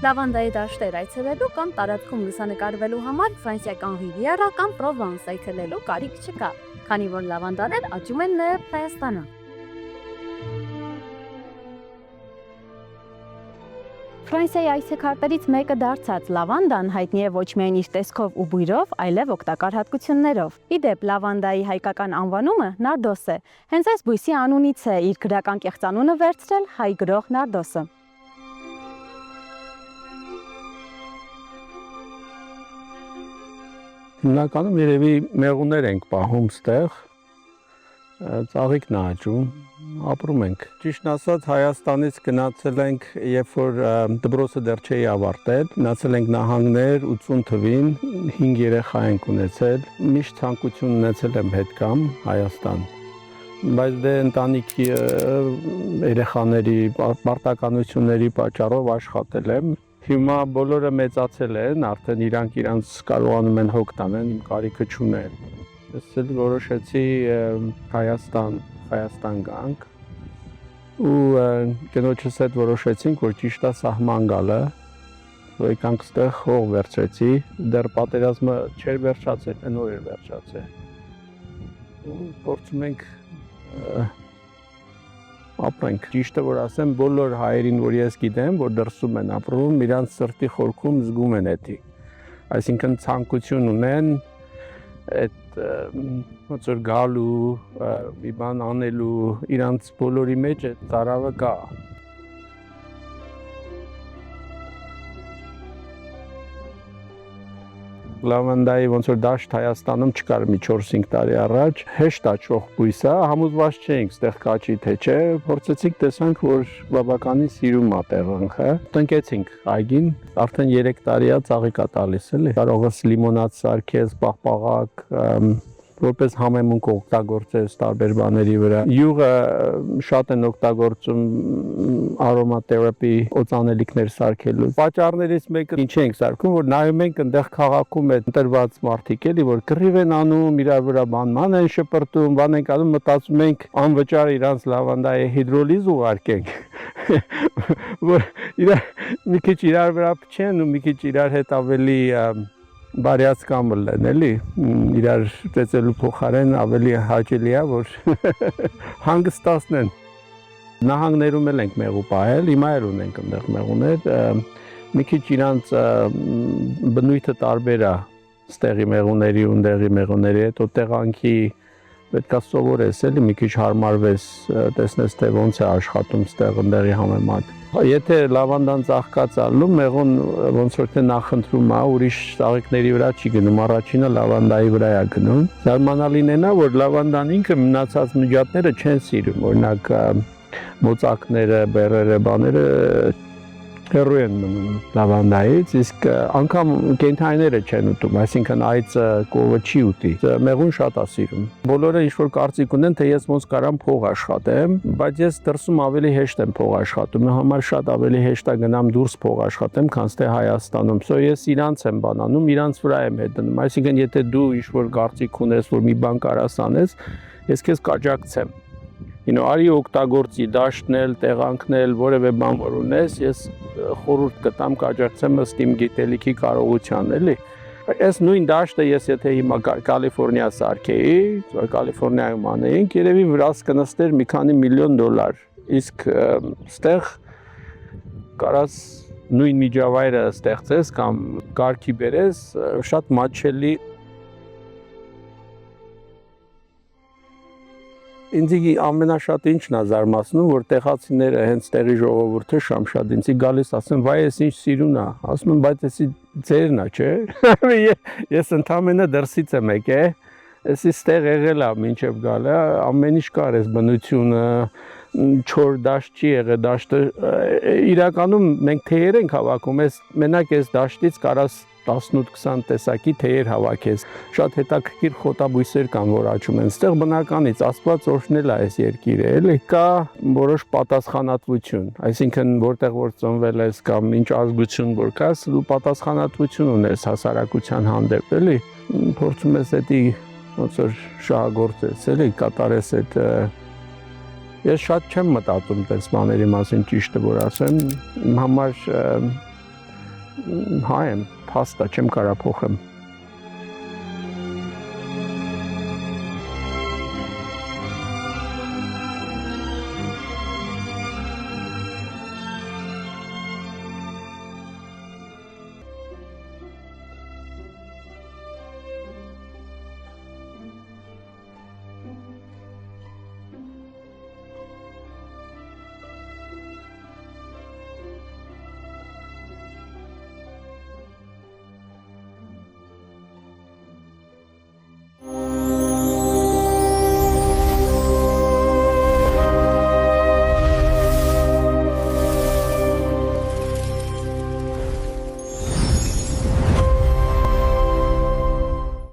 Լավանդայի դաշտեր այցելելու կամ տարածքում լուսանկարվելու համար ֆրանսիական Ռիվիերա կամ Պրովանս այցելելու կարիք չկա, քանի որ լավանդաներ աճում են նաև Հայաստանում։ Ֆրանսիայի այցեքարտերից մեկը դարձած լավանդան հայտնի է ոչ միայն իր տեսքով ու բույրով, այլև օգտակար հատկություններով։ Ի դեպ, լավանդայի հայկական անվանումը նարդոս է։ Հենց այս բույսի անունից է իր գրական կեղծանունը վերցրել հայ գրող Նարդոսը։ Հիմնականում երևի մեղուներ ենք պահում ստեղ, ծաղիկն է աճում, ապրում ենք։ Ճիշտն ասած, Հայաստանից գնացել ենք, երբ որ դպրոցը դեռ չէի ավարտել, գնացել ենք նահանգներ 80 թվին, 5 երեխա ենք ունեցել, միշտ ցանկություն ունեցել եմ հետ գամ Հայաստան։ Բայց դե ընտանիքի երեխաների պարտականությունների պատճառով աշխատել եմ։ Հիմա բոլորը մեծացել են, արդեն իրանք կարողանում են հոգ տանեն, իմ կարիքը չունեն։ Ես էլ որոշեցի Հայաստան գանք ու կնոջս հետ որոշեցինք, որ ճիշտ է սահման գալը, որ եկանք ստեղ հող վերցրեցի, դեռ պատերազմը չէր վերջացել, նոր էր վերջացել։ Ու փորձում ենք ապրենք։ Ճիշտը որ ասեմ, բոլոր հայերին, որ ես գիտեմ, որ դրսում են ապրում, իրանց սրտի խորքում զգում են էդի։ Այսինքն ցանկություն ունեն այդ ոնց որ գալու, մի բան անելու, իրանց բոլորի մեջ այդ տարավը կա։ Լավանդայի ոնց որ դաշտ Հայաստանում չկար մի 4-5 տարի առաջ, հեշտ աճող բույս է, համոզված չէինք ստեղ կաճի թե չէ, փորձեցինք տեսանք, որ բավականին սիրում է տեղանքը։ Տնկեցինք այգին, արդեն 3 տարի է ծաղիկ է տալիս էլի։ Կարող ես լիմոնադ սարքես, պաղպաղակ, որպես համեմունք օգտագործես տարբեր բաների վրա։ Յուղը շատ են օգտագործում արոմաթերապի օծանելիքներ սարքելու։ Պատճառներից մեկը ինչ ենք սարքում, որ նայում ենք այնտեղ քաղաքում է ընտրված մարդիկ էլի, որ կռիվ են անում, իրար վրա բան են շպրտում, բան են անում, մտածում ենք անվճար իրանց լավանդայի հիդրոլիզ ուղարկենք, որ մի քիչ իրար վրա փչեն ու մի քիչ իրար հետ ավելի բարյացկամ լեն էլի, իրար ծեծելու փոխարեն ավելի հաճելի է, որ հանգստացնեն։ Նահանգներում էլ ենք մեղու պահել, հիմա էլ ունենք այնտեղ մեղուներ, մի քիչ իրանց բնույթը տարբեր է ստեղի մեղուների ու ընդեղի մեղուների հետ, տեղանքի պետք է սովորես էլի, մի քիչ հարմարվես, տեսնես թե ոնց է աշխատում ստեղ ընդեղի համեմատ։ Եթե լավանդան ծաղկած ալնում, մեղուն ոնց որ թե նախընտրում է, ուրիշ ծաղիկների վրա չի գնում, առաջինը լավանդայի վրա է գնում։ Զարմանալին է նա, որ լավանդան ինքը մնացած միջատները չեն սիրում, օրինակ մոծակները, բեռերը, բաները հեռու են մնում լավանդայից, իսկ անգամ կենդանիները չեն ուտում, այսինքն այծը, կովը չի ուտի, մեղուն շատ է սիրում։ Բոլորը ինչ-որ կարծիք ունեն, թե ես ոնց կարամ փող աշխատեմ, բայց ես դրսում ավելի հեշտ եմ փող աշխատում, համար շատ ավելի հեշտ է գնամ դուրս փող աշխատեմ, քան թե Հայաստանում։ Ես իրանց եմ բանանում, իրանց վրա եմ հետ դնում, այսինքն եթե դու ինչ-որ կարծիք ունես, որ մի բան կարաս անես, ես քեզ կաջակցեմ։ Արի օգտագործի դաշտնել, տեղանքնել, որևէ բան որ ունես, ես խորհուրդ կտամ կաջակցեմ ըստ իմ գիտելիքի կարողության, էլի։ Այս նույն դաշտը ես եթե հիմա Կալիֆոռնիա սարքեի, Կալիֆոռնիայում անեինք, երևի վրաս կնստեր մի քանի միլիոն դոլար, իսկ ստեղ կարաս նույն միջավայրը ստեղծես կամ կարգի բերես, շատ մատչելի։ Ինձ ամենաշատ ինչն է զարմացնում, որ տեղացիները հենց տեղի ժողովուրդը շատ ինձ գալիս ասում, վայ ես ինչ սիրուն է, ասում եմ, բայց էսի ձերն է, չէ։ Ես ընդամենը դրսից եմ եկել, էսի ստեղ եղել է մինչև գալը, ամեն ինչ կար էս բնությունը, չոր դաշտ չի եղել, դաշտը իրականում մենք թեյեր ենք հավաքում, մենակ այս դաշտից կարաս 18-20 տեսակի թեյեր հավաքես, շատ հետաքրքիր խոտաբույսեր կան, որ աճում են, ստեղ բնականից Աստված օրհնել է այս երկիրը, էլի կա որոշ պատասխանատվություն, այսինքն որտեղ որ ծնվել ես կամ ինչ ազգություն որ կաս, դու պատասխանատվություն ունես հասարակության հանդեպ, էլի փորձում ես էդի ոնց որ շահագործես, էլի կատարես այդ Ես շատ չեմ մտածում տես բաների մասին ճիշտը որ ասեմ, իմ համար Հայ եմ, փաստա չեմ կարա փոխեմ։